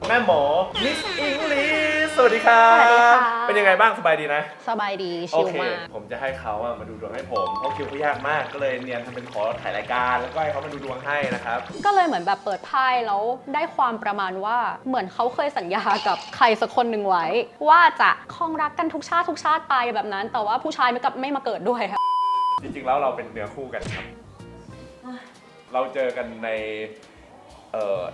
แม่หมอมิสอิงลิสสวัสดีครับ สวัสดีค่ะ เป็นยังไงบ้างสบายดีนะ สบายดี โอ ชิล เค มาก ผมจะให้เขามาดูดวงให้ผมเพราะคิวเขายากมากก็เลยเนียนทำเป็นขอถ่ายรายการแล้วก็ให้เขามาดูดวงให้นะครับ ก็เลยเหมือนแบบเปิดไพ่แล้วได้ความประมาณว่าเหมือนเขาเคยสัญญากับใครสักคนหนึ่งไว้ ว่าจะครองรักกันทุกชาติไปแบบนั้น แต่ว่าผู้ชายไม่มาเกิดด้วยค่ะ จริงๆแล้วเราเป็นเนื้อคู่กันครับ เราเจอกันใน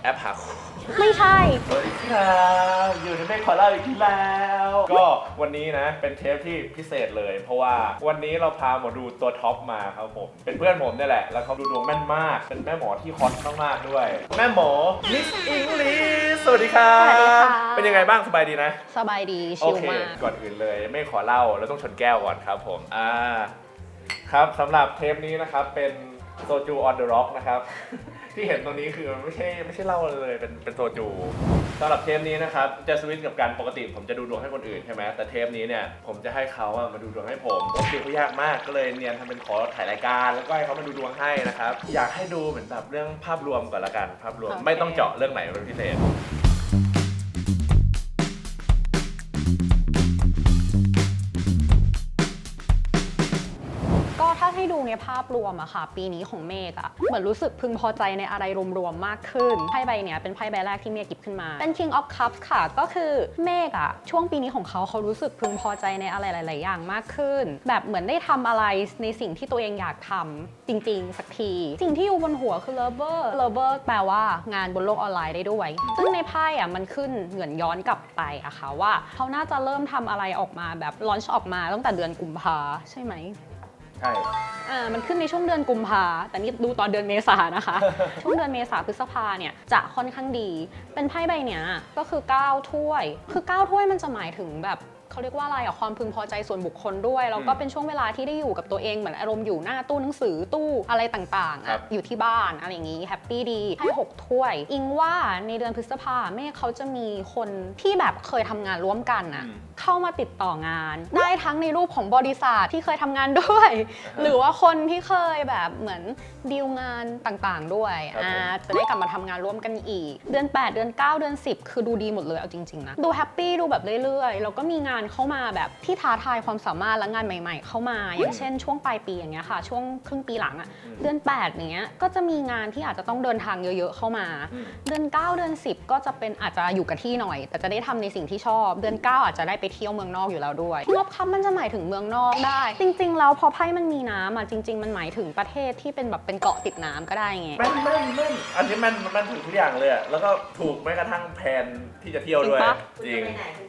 แอปหาคู่ ไม่ใช่ สวัสดีครับอยู่ในเมฆขอเล่าอีกแล้ว ก็วันนี้นะเป็นเทปที่พิเศษเลย เพราะว่าวันนี้เราพาหมอดูตัวท็อปมาครับผมเป็นเพื่อนผมนี่แหละแล้วเขาดูดวงแม่นมากเป็นแม่หมอที่ฮอตมากๆด้วย แม่หมอมิสอิงลิสสวัสดีครับ สวัสดีค่ะ เป็นยังไงบ้างสบายดีนะ สบายดี โอ ชิล เค มาก ก่อนอื่นเลยไม่ขอเล่าเราต้องชนแก้วก่อนครับผมครับสำหรับเทปนี้นะครับเป็นโซจูออนเดอะร็อกนะครับ ที่เห็นตรงนี้คือไม่ใช่เหล้าเลยเป็นโซจูสำหรับเทปนี้นะครับจะสวิตช์กับการปกติผมจะดูดวงให้คนอื่นใช่ไหมแต่เทปนี้เนี่ยผมจะให้เขามาดูดวงให้ผมเพราะคิวเขายากมากก็เลยเนียนทำเป็นขอถ่ายรายการแล้วก็ให้เขามาดูดวงให้นะครับอยากให้ดูเหมือนแบบเรื่องภาพรวมก่อนละกันภาพรวม โอเค ไม่ต้องเจาะเรื่องไหนเป็นพิเศษ ก็ถ้าให้ดูในภาพรวมอะค่ะ ปีนี้ของเมฆอะเหมือนรู้สึกพึงพอใจในอะไรรวมๆมากขึ้นไพ่ใบเนี้ยเป็นไพ่ใบแรกที่เมฆหยิบขึ้นมาเป็น King of Cups ค่ะก็คือเมฆอะช่วงปีนี้ของเขารู้สึกพึงพอใจในอะไรหลาย ๆ อย่างมากขึ้น แบบเหมือนได้ทำอะไรในสิ่งที่ตัวเองอยากทำจริง ๆ สักทีสิ่งที่อยู่บนหัวคือ lover แปลว่างานบนโลกออนไลน์ได้ด้วยซึ่งในไพ่อะมันขึ้นเหมือนย้อนกลับไปอะค่ะว่าเขาน่าจะเริ่มทำอะไรออกมาแบบลอนช์ออกมาตั้งแต่เดือนกุมภาใช่ไหม ใช่ มันขึ้นในช่วงเดือนกุมภาแต่นี่ดูตอนเดือนเมษานะคะ ช่วงเดือนเมษาพฤษภาเนี่ยจะค่อนข้างดี เป็นไพ่ใบเนี้ยก็คือ9ถ้วย คือ9ถ้วยมันจะหมายถึงแบบเขาเรียกว่าอะไรอะความพึงพอใจส่วนบุคคลด้วย แล้วก็เป็นช่วงเวลาที่ได้อยู่กับตัวเองเหมือนอารมณ์อยู่หน้าตู้หนังสือตู้อะไรต่างๆอะอยู่ที่บ้านอะไรอย่างงี้แฮปปี้ดีให้6ถ้วย อิงว่าในเดือนพฤษภาเมฆเขาจะมีคนที่แบบเคยทำงานร่วมกันอะเข้ามาติดต่องาน ได้ทั้งในรูปของบริษัทที่เคยทำงานด้วย หรือว่าคนที่เคยแบบเหมือนดีลงานต่างๆด้วยจะได้กลับมาทำงานร่วมกันอีก เดือน 8 เดือน 9 เดือน 10 คือดูดีหมดเลยเอาจริงๆนะดูแฮปปี้ดูแบบเรื่อยๆแล้วก็มีงานเข้ามาแบบที่ท้าทายความสามารถและงานใหม่ๆเข้ามาอย่างเช่นช่วงปลายปีอย่างเงี้ยค่ะช่วงครึ่งปีหลังอะเดือน 8อย่างเงี้ยก็จะมีงานที่อาจจะต้องเดินทางเยอะๆเข้ามา เดือน 9 เดือน 10 ก็จะเป็นอาจจะอยู่กับที่หน่อย แต่จะได้ทำในสิ่งที่ชอบเดือน 9 อาจจะได้ไปเที่ยวเมืองนอกอยู่แล้วด้วยที่รอบคัพมันจะหมายถึงเมืองนอกได้ จริงๆแล้วพอไพ่มันมีน้ำอ่ะจริง ๆ มันหมายถึงประเทศที่เป็นแบบเป็นเกาะติดน้ำก็ได้ไง แม่นอันนี้มันถูกทุกอย่างเลยอะแล้วก็ถูกแม้กระทั่งแผนที่จะเที่ยวด้วย จริงปะ จริง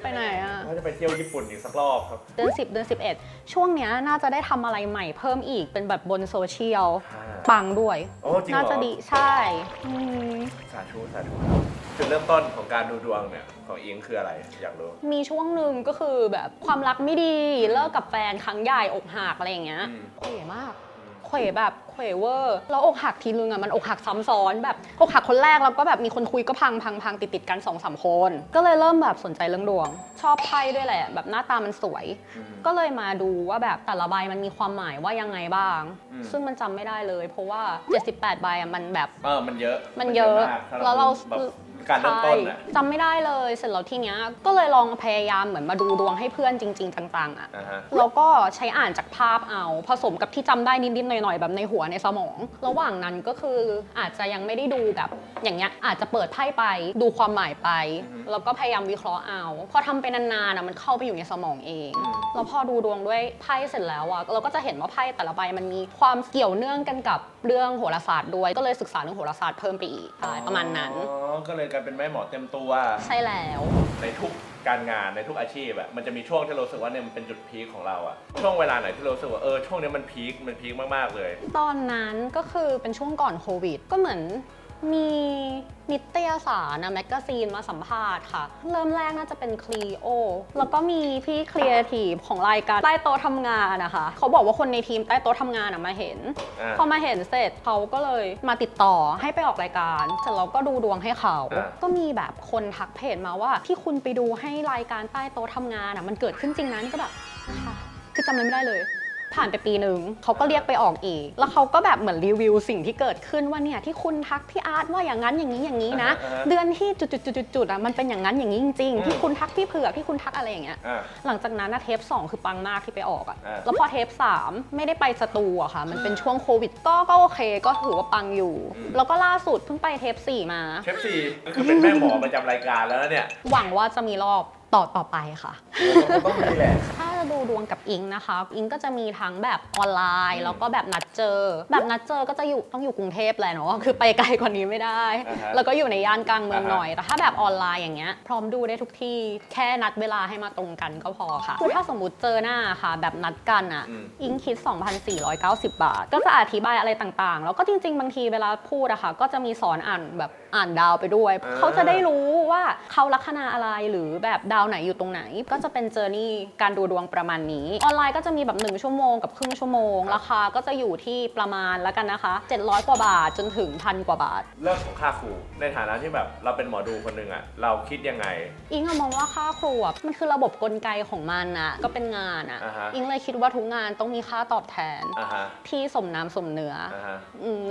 ไปไหนอ่ะ ว่าจะไปเที่ยวญี่ปุ่นอีกสักรอบครับ เดือน 10 เดือน 11 ช่วงเนี้ยน่าจะได้ทำอะไรใหม่เพิ่มอีกเป็นแบบบนโซเชียล อ่า ปังด้วย โอ้จริงเหรอ น่าจะดีใช่อืม สาธุจุดเริ่มต้นของการดูดวงเนี่ยของอิงคืออะไรอยากรู้ มีช่วงหนึ่งก็คือแบบความรักไม่ดีเลิกกับแฟนครั้งใหญ่อกหักอะไรอย่างเงี้ย เขวมาก เขวแบบเขวเวอร์แล้วอกหักทีนึงอ่ะมันอกหักซ้ำซ้อนแบบอกหักคนแรกแล้วก็แบบมีคนคุยก็พังติดกัน 2-3 คน ก็เลยเริ่มแบบสนใจเรื่องดวง ชอบไพ่ด้วยแหละแบบหน้าตามันสวย ก็เลยมาดูว่าแบบแต่ละใบมันมีความหมายว่ายังไงบ้าง ซึ่งมันจำไม่ได้เลย เพราะว่า 78 ใบอ่ะมันแบบ มันเยอะ มันเยอะ มากสำหบ แล้วเรา แบบการเริ่มต้นอะ ใช่จำไม่ได้เลยเสร็จแล้วทีเนี้ยก็เลยลองพยายามเหมือนมาดูดวงให้เพื่อนจริง ๆจังๆอ่ะ อ่าฮะ แล้วก็ใช้อ่านจากภาพเอาผสมกับที่จำได้นิดๆหน่อยๆแบบในหัวในสมอง ระหว่างนั้นก็คืออาจจะยังไม่ได้ดูแบบอย่างเงี้ยอาจจะเปิดไพ่ไปดูความหมายไป แล้วก็พยายามวิเคราะห์เอาพอทำไปนานๆมันเข้าไปอยู่ในสมองเองแล้วพอดูดวงด้วยไพ่เสร็จแล้วอะเราก็จะเห็นว่าไพ่แต่ละใบมันมีความเกี่ยวเนื่องกันกับเรื่องโหราศาสตร์ด้วยก็เลยศึกษาเรื่องโหราศาสตร์เพิ่มไปอีกใช่ประมาณนั้น ก็เลยกลายเป็นแม่หมอเต็มตัว ใช่แล้ว ในทุกการงานในทุกอาชีพอะมันจะมีช่วงที่เรารู้สึกว่าเนี่ยมันเป็นจุดพีคของเราอะช่วงเวลาไหนที่เรารู้สึกว่าช่วงนี้มันพีคมากๆเลย ตอนนั้นก็คือเป็นช่วงก่อนโควิด ก็เหมือนมีนิตยสารแมกกาซีนมาสัมภาษณ์ค่ะ เริ่มแรกน่าจะเป็นคลีโอแล้วก็มีพี่ครีเอทีฟของรายการใต้โต๊ะทำงานนะคะเขาบอกว่าคนในทีมใต้โต๊ะทำงานมาเห็น พอมาเห็นเสร็จเขาก็เลยมาติดต่อให้ไปออกรายการเสร็จเราก็ดูดวงให้เขา ก็มีแบบคนทักเพจมาว่าที่คุณไปดูให้รายการใต้โต๊ะทำงานมันเกิดขึ้นจริงนะนี่ก็แบบค่ะคือจำอะไรไม่ได้เลย ผ่านไปปีหนึ่งเขาก็เรียกไปออกอีกแล้วเขาก็แบบเหมือนรีวิวสิ่งที่เกิดขึ้นว่าเนี่ยที่คุณทักพี่อาร์ตว่าอย่างนั้นอย่างนี้อย่างนี้นะเดือนที่จุดๆๆๆมันเป็นอย่างนั้นอย่างนี้จริงๆที่คุณทักพี่เผือกที่คุณทักอะไรอย่างเงี้ยหลังจากนั้นนะเทป2คือปังมากที่ไปออกอะแล้วพอเทป3ไม่ได้ไปสตูอะค่ะมันเป็นช่วงโควิดก็โอเคก็ถือว่าปังอยู่แล้วก็ล่าสุดเพิ่งไปเทป4มาเทป4ก็คือเป็นแม่หมอประจำรายการแล้วเนี่ยหวังว่าจะมีรอบต่อไปค่ะต้องมีแหละถ้าจะดูดวงกับอิงนะคะอิงก็จะมีทั้งแบบออนไลน์แล้วก็แบบนัดเจอแบบนัดเจอก็จะต้องอยู่กรุงเทพแหละเนาะคือไปไกลกว่านี้ไม่ได้แล้วก็อยู่ในย่านกลางเมืองหน่อยแต่ถ้าแบบออนไลน์อย่างเงี้ยพร้อมดูได้ทุกที่แค่นัดเวลาให้มาตรงกันก็พอค่ะคือถ้าสมมติเจอหน้าค่ะแบบนัดกันอ่ะอิงคิด 2,490 บาทก็จะอธิบายอะไรต่างๆแล้วก็จริงๆบางทีเวลาพูดอะค่ะก็จะมีสอนอ่านดาวไปด้วยเขาจะได้รู้ว่าเขาลัคนาอะไรหรือแบบดาวไหนอยู่ตรงไหนก็จะเป็นเจอร์นี่การดูดวงประมาณนี้ออนไลน์ก็จะมีแบบ1ชั่วโมงกับครึ่งชั่วโมงราคาก็จะอยู่ที่ประมาณแล้วกันนะคะ700 กว่าบาทจนถึง1,000 กว่าบาทเรื่องของค่าครูในฐานะที่แบบเราเป็นหมอดูคนหนึ่งอะเราคิดยังไงอิงมองว่าค่าครูมันคือระบบกลไกของมันอะก็เป็นงานอะอิงเลยคิดว่าทุกงานต้องมีค่าตอบแทนที่สมน้ำสมเนื้อ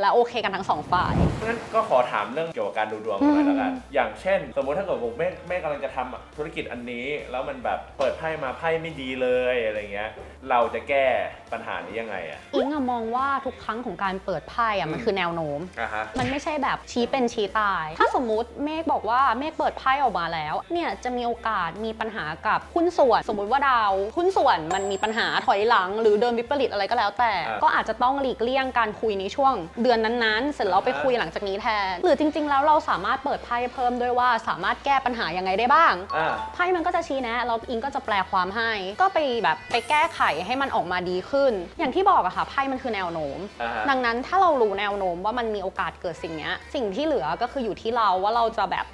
และโอเคกันทั้ง2ฝ่ายงั้นก็ขอถามเรื่องเกี่ยวกับการดูดวงหน่อยแล้วกันอย่างเช่นสมมติถ้าเกิดผมแม่กำลังจะทำธุรกิจอันนี้แล้วมันแบบเปิดไพ่มาไพ่ไม่ดีเลยอะไรเงี้ยเราจะแก้ปัญหานี้ยังไงอะอิงมองว่าทุกครั้งของการเปิดไพ่อะมันคือแนวโน้มมันไม่ใช่แบบชี้เป็นชี้ตายถ้าสมมุติเมฆบอกว่าเมฆเปิดไพ่ออกมาแล้วเนี่ยจะมีโอกาสมีปัญหากับหุ้นส่วนสมมุติว่าดาวหุ้นส่วนมันมีปัญหาถอยหลังหรือเดินวิปริตอะไรก็แล้วแต่ก็อาจจะต้องหลีกเลี่ยงการคุยในช่วงเดือนนั้นๆเสร็จแล้วไปคุยหลังจากนี้แทนหรือจริงๆแล้วเราสามารถเปิดไพ่เพิ่มด้วยว่าสามารถแก้ปัญหายังไงได้บ้างไพ่มันก็จะชี้แนะแล้วอิงก็จะแปลความให้ก็ไปแก้ไขให้มันออกมาดีขึ้นอย่างที่บอกอะค่ะไพ่มันคือแนวโน้มดังนั้นถ้าเรารู้แนวโน้มว่ามันมีโอกาสเกิดสิ่งนี้สิ่งที่เหลือก็คืออยู่ที่เราว่าเรา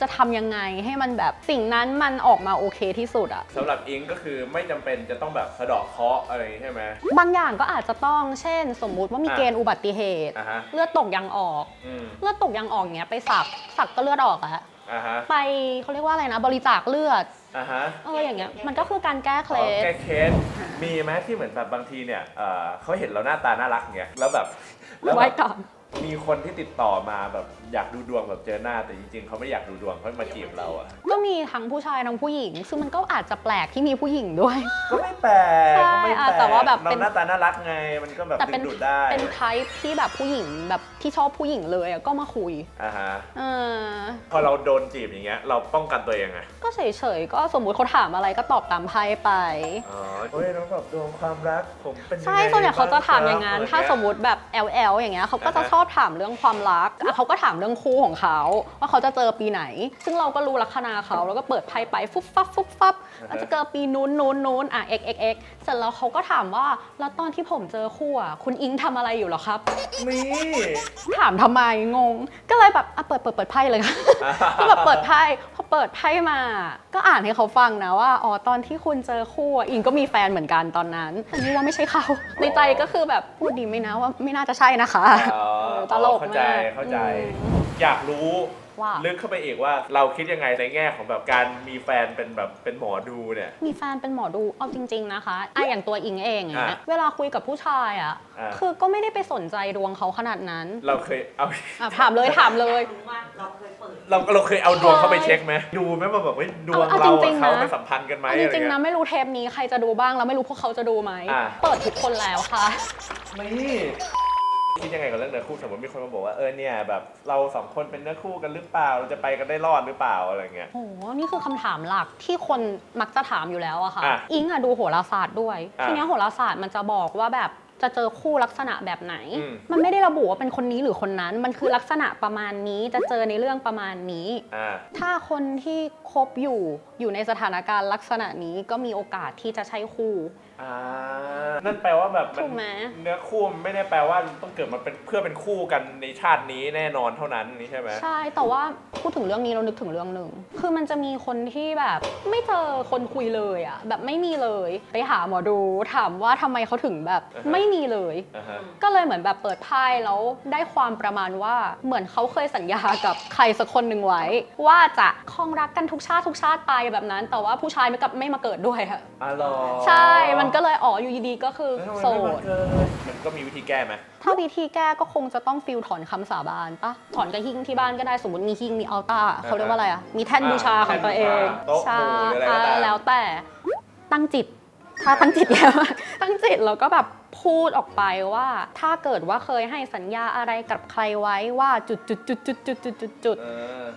จะทำยังไงให้มันแบบสิ่งนั้นมันออกมาโอเคที่สุดอะสำหรับอิงก็คือไม่จำเป็นจะต้องแบบสะเดาะเคราะห์อะไรใช่ไหมบางอย่างก็อาจจะต้องเช่นสมมุติว่ามีเกณฑ์อุบัติเหตุเลือดตกยางออกเลือดตกยางออกเงี้ยไปสักก็เลือดออกอะไปเขาเรียกว่าอะไรนะบริจาคเลือดอย่างเงี้ยมันก็คือการแก้เคล็ดแก้เคล็ดมีไหมที่เหมือนแบบบางทีเนี่ยเขาเห็นเราหน้าตาน่ารักเงี้ยแล้วแบบไว้ก่อนมีคนที่ติดต่อมาแบบอยากดูดวงแบบเจอหน้าแต่จริงๆเขาไม่อยากดูดวงเขามาจีบเราอะก็มีทั้งผู้ชายทั้งผู้หญิงซึ่งมันก็อาจจะแปลกที่มีผู้หญิงด้วยก็ไม่แปลกก็ไม่แปลกแต่ว่าแบบเราหน้าตาน่ารักไงมันก็แบบดึงดูดได้เป็นไทป์ที่แบบผู้หญิงแบบที่ชอบผู้หญิงเลยก็มาคุยพอเราโดนจีบอย่างเงี้ยเราป้องกันตัวเองไงก็เฉยๆก็สมมุติเขาถามอะไรก็ตอบตามไพ่ไปเฮ้ยน้องแบบดวงความรักผมเป็นยังไงใช่ส่วนใหญ่เขาจะถามอย่างนั้นถ้าสมมุติแบบ LL อย่างเงี้ยเขาก็จะชอบถามเรื่องความรักเขาก็ถามเรื่องคู่ของเขาว่าเขาจะเจอปีไหนซึ่งเราก็รู้ลัคนาเขาแล้วก็เปิดไพ่ไปฟุบฟับอาจจะเจอปีนู้นx เสร็จแล้วเขาก็ถามว่าแล้วตอนที่ผมเจอคู่คุณอิงทำอะไรอยู่หรอครับนี่ถามทำไมงงก็เลยแบบเปิดไพ่เลยค่ะก็แบบเปิดไพ่พอเปิดไพ่มาก็อ่านให้เขาฟังนะว่าตอนที่คุณเจอคู่อิงก็มีแฟนเหมือนกันตอนนั้นแต่นี่ว่าไม่ใช่เขาในใจก็คือแบบพูดดีไหมนะว่าไม่น่าจะใช่นะคะตลกมากเข้าใจอยากรู้ลึกเข้าไปอีกว่าเราคิดยังไงในแง่ของแบบการมีแฟนเป็นหมอดูเนี่ยมีแฟนเป็นหมอดูเอาจริงๆนะคะอย่างตัวอิงเองอย่างเงี้ยเวลาคุยกับผู้ชายคือก็ไม่ได้ไปสนใจดวงเขาขนาดนั้นเราเคยเอาถามเลยเราเคยเอาดวงเข้าไปเช็คไหมดูไหมว่าแบบว่าดวงเราเขาไปสัมพันธ์กันไหมจริงๆนะไม่รู้เทปนี้ใครจะดูบ้างแล้วไม่รู้พวกเขาจะดูไหมเปิดทุกคนแล้วค่ะนี่คิดยังไงกับเรื่องเนื้อคู่สมมติมีคนมาบอกว่าเนี่ยแบบเรา2คนเป็นเนื้อคู่กันหรือเปล่าเราจะไปกันได้รอดหรือเปล่าอะไรเงี้ยโอ้นี่คือคำถามหลักที่คนมักจะถามอยู่แล้วอะค่ะอิงดูโหราศาสตร์ด้วยทีนี้โหราศาสตร์มันจะบอกว่าแบบจะเจอคู่ลักษณะแบบไหนมันไม่ได้ระบุว่าเป็นคนนี้หรือคนนั้นมันคือลักษณะประมาณนี้จะเจอในเรื่องประมาณนี้ถ้าคนที่คบอยู่ในสถานการณ์ลักษณะนี้ก็มีโอกาสที่จะใช่คู่นั่นแปลว่าแบบเนื้อคู่ไม่ได้แปลว่าต้องเกิดมาเป็นเพื่อเป็นคู่กันในชาตินี้แน่นอนเท่านั้นนี่ใช่ไหมใช่แต่ว่าพูดถึงเรื่องนี้เรานึกถึงเรื่องหนึ่งคือมันจะมีคนที่แบบไม่เจอคนคุยเลยแบบไม่มีเลยไปหาหมอดูถามว่าทำไมเขาถึงแบบไม่ มีเลย อ่าฮะ ก็เลยเหมือนแบบเปิดไพ่แล้วได้ความประมาณว่าเหมือนเขาเคยสัญญากับใครสักคนหนึ่งไว้ ว่าจะครองรักกันทุกชาติไปแบบนั้น แต่ว่าผู้ชายไม่มาเกิดด้วยค่ะ อ๋อเหรอ ใช่มันก็เลยอยู่ดีๆก็คือ แล้วทำไม โส ไม่มา ด เกิดมันก็มีวิธีแก้ไหม ถ้าวิธีแก้ก็คงจะต้องฟิลถอนคำสาบานปะถอนกระหิ้งที่บ้านก็ได้สมมติมีหิ้งมีอัลตาร์เขาเรียกว่าอะไรอ่ะมีแท่นบูชาของตัวเอง โต๊ะหมู่หรืออะไรก็ตาม แล้วแต่ตั้งจิต ถ้าตั้งจิตแล้วตั้งจิตแล้วก็แบบพูดออกไปว่าถ้าเกิดว่าเคยให้สัญญาอะไรกับใครไว้ว่าจุด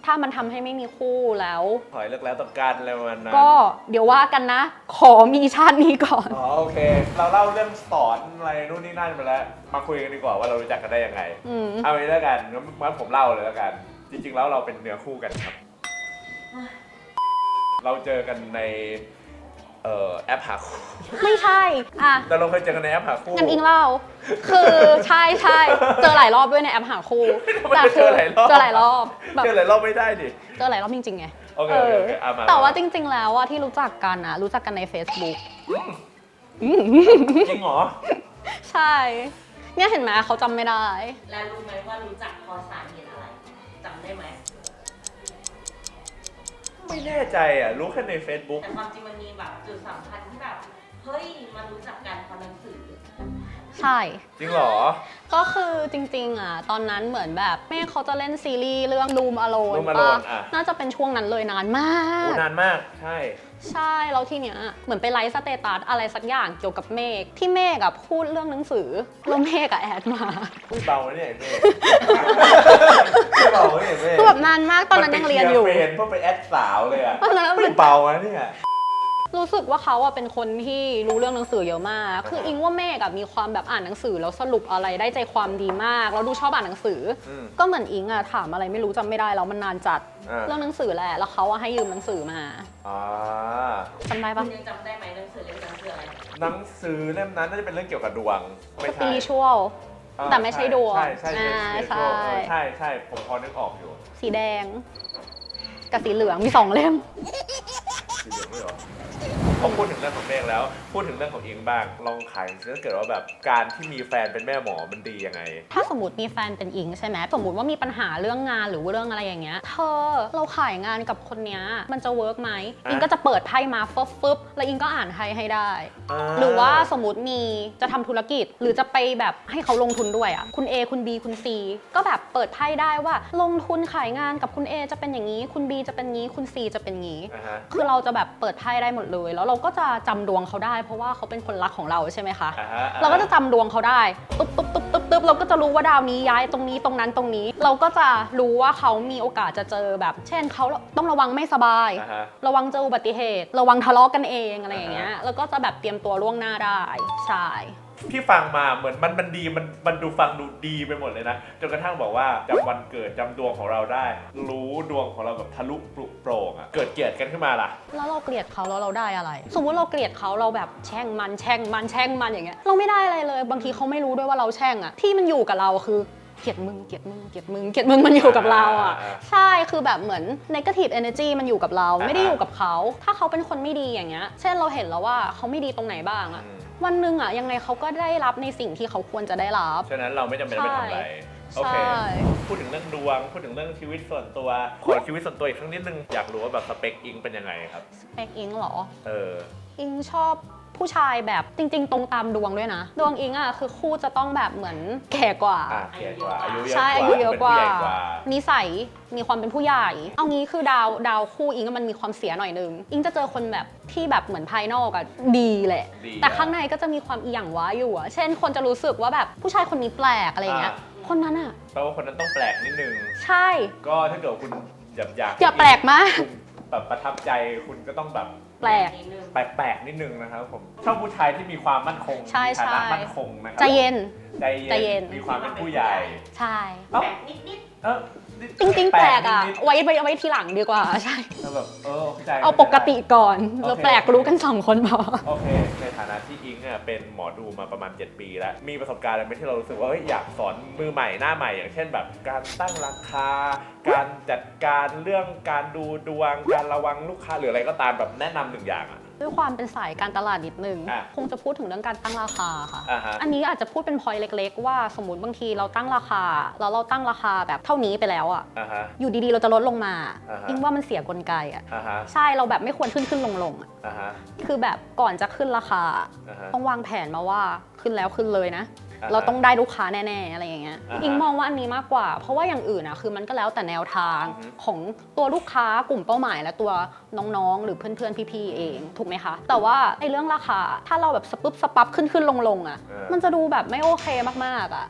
ถ้ามันทำให้ไม่มีคู่แล้ว ถอยเลิกแล้วต้องการอะไรประมาณนั้น ก็เดี๋ยวว่ากันนะ ขอมีชาตินี้ก่อน อ๋อโอเค เราเล่าเรื่องสอนอะไรนู่นนี่นั่นไปแล้ว มาคุยกันดีกว่าว่าเรารู้จักกันได้ยังไง เอาไปแล้วกันงั้นผมเล่าเลยแล้วกัน จริงๆแล้วเราเป็นเนื้อคู่กันครับ เราเจอกันในแอปหาคู่ ไม่ใช่อ่ะ แต่เราเคยเจอกันในแอปหาคู่ งั้นอิงเล่า คือใช่เจอหลายรอบด้วยในแอปหาคู่ แต่เจอหลายรอบ เจอหลายรอบแบบ เจอหลายรอบไม่ได้ดิ เจอหลายรอบจริงๆไง โอเคเอามา แต่ว่าจริงๆแล้วอะที่รู้จักกันอะรู้จักกันใน Facebook จริงเหรอ ใช่ เนี่ยเห็นไหมเขาจำไม่ได้ แล้วรู้ไหมว่ารู้จักเพราะสาเหตุอะไรจำได้ไหม ไม่แน่ใจอ่ะ รู้แค่ใน Facebook แต่ความจริงมันมีแบบจุดสำคัญที่แบบเฮ้ยมารู้จักกันเพราะหนังสือ ใช่ จริงเหรอ ก็คือจริงๆอะตอนนั้นเหมือนแบบแม่เขาจะเล่นซีรีส์เรื่อง Room Alone Room Alone อ่ะ น่าจะเป็นช่วงนั้นเลยนานมา โอ้ ก นานมาก ใช่ ใช่แล้วทีเนี้ยเหมือนไปไลฟ์สเตตัสอะไรสักอย่างเกี่ยวกับเมฆที่เมฆอะพูดเรื่องหนังสือแล้วเมฆอะแอดมา พูดเบาเลยเนี่ยไอ้เม่พูดเบาเลยเนี่ยไอ้เม่ คือแบบนานมากตอนนั้นยังเรียนอยู่ มัไปคร์เฟรนด์เพื่อไปแอดสาวเลยอ่ะ ตอนนั้น ไม่เบานะเนี่ย รู้สึกว่าเขาอะเป็นคนที่รู้เรื่องหนังสือเยอะมาก คืออิงว่าเมฆอะมีความแบบอ่านหนังสือแล้วสรุปอะไรได้ใจความดีมาก แล้วดูชอบอ่านหนังสืออ ม ก็เหมือนอิงอะถามอะไรไม่รู้จำไม่ได้แล้วมันนานจัด อ่า เรื่องหนังสือแหละ แล้วเขาอะให้ยืมหนังสือมา อ่า จำได้ คุ ปะ ณยังจำได้ไหมหนังสือเล่มนั้นคืออะไร หนังสือเล่มนั้นน่าจะเป็นเรื่องเกี่ยวกับดวง ไม่ ส ใช่ ปิริชวล อ่า แต่ไม่ใช่ดวง ใช่ใช่ อ่า ใช่ ใช่ ใช่ใช่ผมพอนึกออกอยู่ สีแดง กับสีเหลืองมี2 เล่ม สีเหลืองไม่หรอพอพูดถึงเรื่องของเมฆแล้ว พูดถึงเรื่องของอิงบ้าง ลองขายถ้าเกิดว่าแบบการที่มีแฟนเป็นแม่หมอมันดียังไง ถ้าสมมติมีแฟนเป็นอิงใช่ไหมสมมติว่ามีปัญหาเรื่องงานหรือว่าเรื่องอะไรอย่างเงี้ย เธอเราขายงานกับคนเนี้ยมันจะเวิร์กไหม อ่ะ อิงก็จะเปิดไพ่มาฟึบแล้วอิงก็อ่านไพ่ให้ได้ อ่า หรือว่าสมมติมีจะทำธุรกิจหรือจะไปแบบให้เขาลงทุนด้วยอ่ะคุณ A คุณ B คุณ C ก็แบบเปิดไพ่ได้ว่าลงทุนขายงานกับคุณ A จะเป็นอย่างนี้คุณ B จะเป็นงี้คุณ C จะเป็นงี้ อ่าฮะ คือเราจะแบบเปิดไพ่ได้หมดเลย แล้วเราก็จะจำดวงเขาได้เพราะว่าเขาเป็นคนรักของเราใช่ไหมคะ อ่าฮะ เราก็จะจำดวงเขาได้ตุ๊บเราก็จะรู้ว่าดาวนี้ย้ายตรงนี้ตรงนั้นตรงนี้ เราก็จะรู้ว่าเขามีโอกาสจะเจอแบบ เช่นเขาต้องระวังไม่สบาย อ่าฮะ ระวังเจออุบัติเหตุ ระวังทะเลาะกันเองอะไรอย่างเงี้ยแล้วก็จะแบบเตรียมตัวล่วงหน้าได้ใช่ ที่ฟังมาเหมือนมันดีมันดูฟังดูดีไปหมดเลยนะจนกระทั่งบอกว่าจำวันเกิดจำดวงของเราได้ รู้ดวงของเราแบบทะลุปลุกโปร่งอ่ะเกิดเกลียดกันขึ้นมาล่ะ แล้วเราเกลียดเขาแล้วเราได้อะไร สมมุติเราเกลียดเขาเราแบบแช่งมันอย่างเงี้ยเราไม่ได้อะไรเลย บางทีเขาไม่รู้ด้วยว่าเราแช่งอะที่มันอยู่กับเราคือเกลียดมึงมันอยู่กับเราอะใช่คือแบบเหมือน negative energy มันอยู่กับเราไม่ได้อยู่กับเขาถ้าเขาเป็นคนไม่ดีอย่างเงี้ยเช่นเราเห็นแล้วว่าเขาไม่ดีตรงไหนบ้างอะวันหนึ่งอะยังไงเขาก็ได้รับในสิ่งที่เขาควรจะได้รับ ฉะนั้นเราไม่จำเป็นต้องไปทำอะไร โอเค ใช่ พูดถึงเรื่องดวง พูดถึงเรื่องชีวิตส่วนตัว ขอชีวิตส่วนตัวอีกครั้งนิดนึง อยากรู้ว่าแบบสเปคอิงเป็นยังไงครับ สเปคอิงเหรอ เออ อิงชอบผู้ชายแบบจริง ๆ ตรงตามดวงด้วยนะ ดวงอิงอ่ะคือคู่จะต้องแบบเหมือนแก่กว่า อ่ะแก่กว่า อายุเยอะกว่า ใช่อายุเยอะกว่า เป็นผู้ใหญ่กว่า นิสัยมีความเป็นผู้ใหญ่ เอางี้คือดาวคู่อิงอะมันมีความเสียหน่อยนึง อิงจะเจอคนแบบที่แบบเหมือนภายนอกอะดีแหละ ดี แต่ข้างในก็จะมีความอีหยังว้าอยู่อะเช่นคนจะรู้สึกว่าแบบผู้ชายคนนี้แปลกอะไรอย่างเงี้ย คนนั้นอะ แปลว่าคนนั้นต้องแปลกนิดนึง ใช่ ก็ถ้าเกิดคุณอยาก อย่าแปลกมาก คุณแบบประทับใจคุณก็ต้องแบบ แปลก นิดนึง แปลกๆนิดนึงนะครับผม ชอบผู้ชายที่มีความมั่นคง ใช่ มีฐานะ ใช่ มั่นคงนะครั ใจเย็น ใจ ใจเย็น มีความเป็นผู้ใหญ่ ใช่ เอ้า แปลกนิด เออ จริงๆแปลกอะ นิด ไว้ทีหลังดีกว่าใช่ ๆแล้วแบบเข้าใจ เอาปกติก่อน โอเค เราแปลกรู้กัน2 คนพอ โอเค ในฐานะที่อิงเนี่ยเป็นหมอดูมาประมาณ 7 ปีแล้ว มีประสบการณ์อะไรไหมที่เรารู้สึกว่าเฮ้ยอยากสอนมือใหม่หน้าใหม่ อย่างเช่นแบบการตั้งราคา การจัดการเรื่องการดูดวง การระวังลูกค้าหรืออะไรก็ตามแบบแนะนำ1 อย่างอะ ด้วยความเป็นสายการตลาดนิดนึง อ่ะ คงจะพูดถึงเรื่องการตั้งราคาค่ะ อ่าฮะ อันนี้อาจจะพูดเป็นพอยต์เล็กๆว่าสมมติบางทีเราตั้งราคาแล้วเราตั้งราคาแบบเท่านี้ไปแล้วอะ อ่าฮะ อยู่ดีๆเราจะลดลงมา อ่าฮะ อิงว่ามันเสียกลไกอะ อ่าฮะ ใช่เราแบบไม่ควรขึ้นลงอะ อ่าฮะ คือแบบก่อนจะขึ้นราคา อ่าฮะ ต้องวางแผนมาว่าขึ้นแล้วขึ้นเลยนะ อ่าฮะ เราต้องได้ลูกค้าแน่ๆอะไรอย่างเงี้ย อ่าฮะ อิงมองว่าอันนี้มากกว่า เพราะว่าอย่างอื่นอะคือมันก็แล้วแต่แนวทาง อือฮึ ของตัวลูกค้ากลุ่มเป้าหมายและตัวน้องๆ หรือเพื่อนๆพี่ๆเองถูกไหมคะแต่ว่าไอ้เรื่องราคาถ้าเราแบบสปุ๊บสปั๊บขึ้นลงอะมันจะดูแบบไม่โอเคมากๆอะ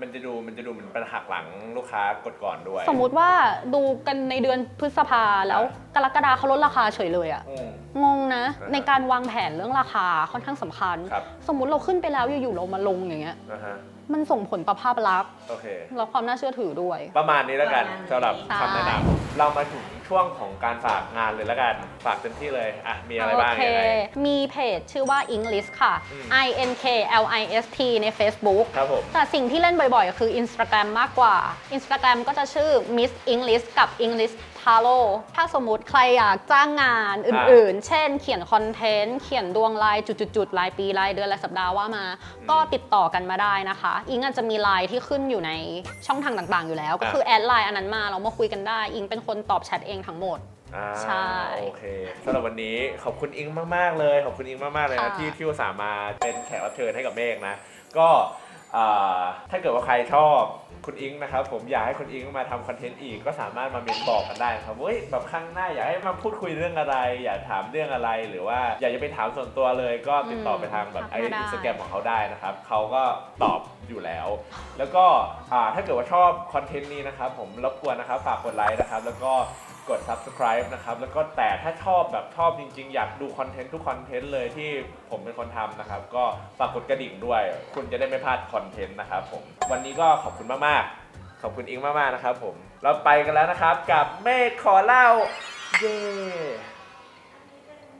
มันจะดูเหมือนเป็นหักหลังลูกค้ากดก่อนด้วย สมมุติว่าดูกันในเดือนพฤษภาแล้วกรกฎาเขาลดราคาเฉยเลยอะ อืม งงนะ อ่าฮะ ในการวางแผนเรื่องราคาค่อนข้างสำคัญ ครับ สมมุติเราขึ้นไปแล้วอยู่ๆเรามาลงอย่างเงี้ย อ่าฮะ มันส่งผลต่อภาพลักษณ์ โอเค และความน่าเชื่อถือด้วย ประมาณนี้แล้วกัน ประมาณนี้ สำหรับ ใช่ คำแนะนำเรามาถึงช่วงของการฝากงานเลยแล้วกัน ฝากเต็มที่เลย อ่ะ มีอะไรบ้าง โอเค ยังไง มีเพจชื่อว่า Englist ค่ะ อืม INKLIST ใน Facebook ครับผม แต่สิ่งที่เล่นบ่อยๆ คือ Instagram มากกว่า Instagram ก็จะชื่อ Miss English กับ English Taro ถ้าสมมุติใครอยากจ้างงานอื่นๆ เช่นเขียนคอนเทนต์ เขียนดวงรายจุดๆๆรายปีรายเดือนรายสัปดาห์ว่ามา ก็ติดต่อกันมาได้นะคะ อิงอาจจะมีไลน์ที่ขึ้นอยู่ในช่องทางต่างๆ อยู่แล้ว ก็คือแอดไลน์อันนั้นมาเรามาคุยกันได้ อิงเป็นคนตอบแชทเองทั้งหมด อ่า ใช่ โอเคสำหรับวันนี้ขอบคุณอิงมากๆเลย ขอบคุณอิงมากๆเลยนะ ค่ะ ที่อุตส่าห์มาเป็นแขกรับเชิญให้กับเมฆนะ ก็ถ้าเกิดว่าใครชอบคุณอิงนะครับผมอยากให้คุณอิงมาทำคอนเทนต์อีกก็สามารถมาเมนบอกกันได้นะครับเฮ้ยแบบข้างหน้าอยากให้มาพูดคุยเรื่องอะไร อยากถามเรื่องอะไรหรือว่าอยากจะไปถามส่วนตัวเลยก็ติดต่อไปทางแบบ ทักมาได้ อินสตาแกรมของเขาได้นะครับเขาก็ตอบอยู่แล้ว แล้วก็ถ้าเกิดว่าชอบคอนเทนต์นี้นะครับผมรบกวนนะครับฝากกดไลค์นะครับแล้วก็กด subscribe นะครับแล้วก็แต่ถ้าชอบจริงๆ อยากดูคอนเทนต์ทุกคอนเทนต์เลยที่ผมเป็นคนทำนะครับก็ฝากกดกระดิ่งด้วย คุณจะได้ไม่พลาดคอนเทนต์นะครับผมวันนี้ก็ขอบคุณมากๆขอบคุณอิงมากๆนะครับผมเราไปกันแล้วนะครับกับเมฆขอเล่าเย้